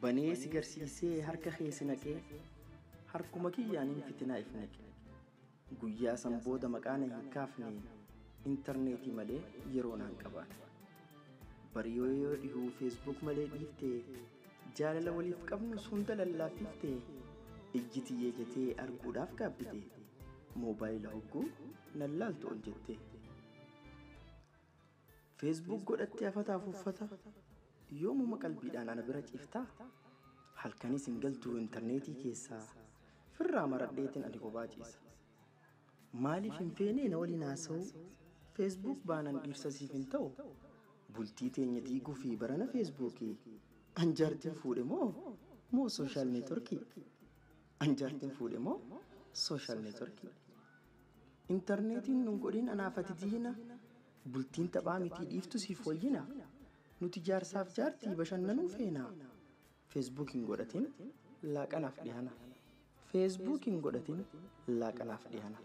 banee si garsiisee harka keessa naqee harkuma kiyyaanin fitinaa if naqe. Guyyaa san booda maqaan hin kaafne intarneetii malee yeroo naan qabaan. Bariyoo yoo dhihuu Facebook malee dhiiftee jaalala waliif qabnus hunda lallaafiftee ijji tiyyee jetee arguudhaaf gaabbite moobaayila hogguu nallaaltu ol jettee. Facebook godhattee afataaf uffata yoomuma qalbiidhaan ana bira ciiftaa halkanis hin galtuu intarneetii keessaa firraa maradheetiin ani kophaa ciisa. Maaliif hin feenee na waliin haasa'u Facebook baanan dhiirsa siif hin ta'u bultii teenya diiguu fi barana Facebookii anjaartiin fuudhe moo social networkii anjaartiin fuudhe moo social networkii. Intarneetiin nun godhin anaafati diina bultiin taphaa mitii dhiiftu siif wayyina nuti jaarsaaf jaartii bashannanuu feena. Facebookiin godhatin laaqanaaf dhihana. Facebook hin godhatin laaqanaaf dhihana.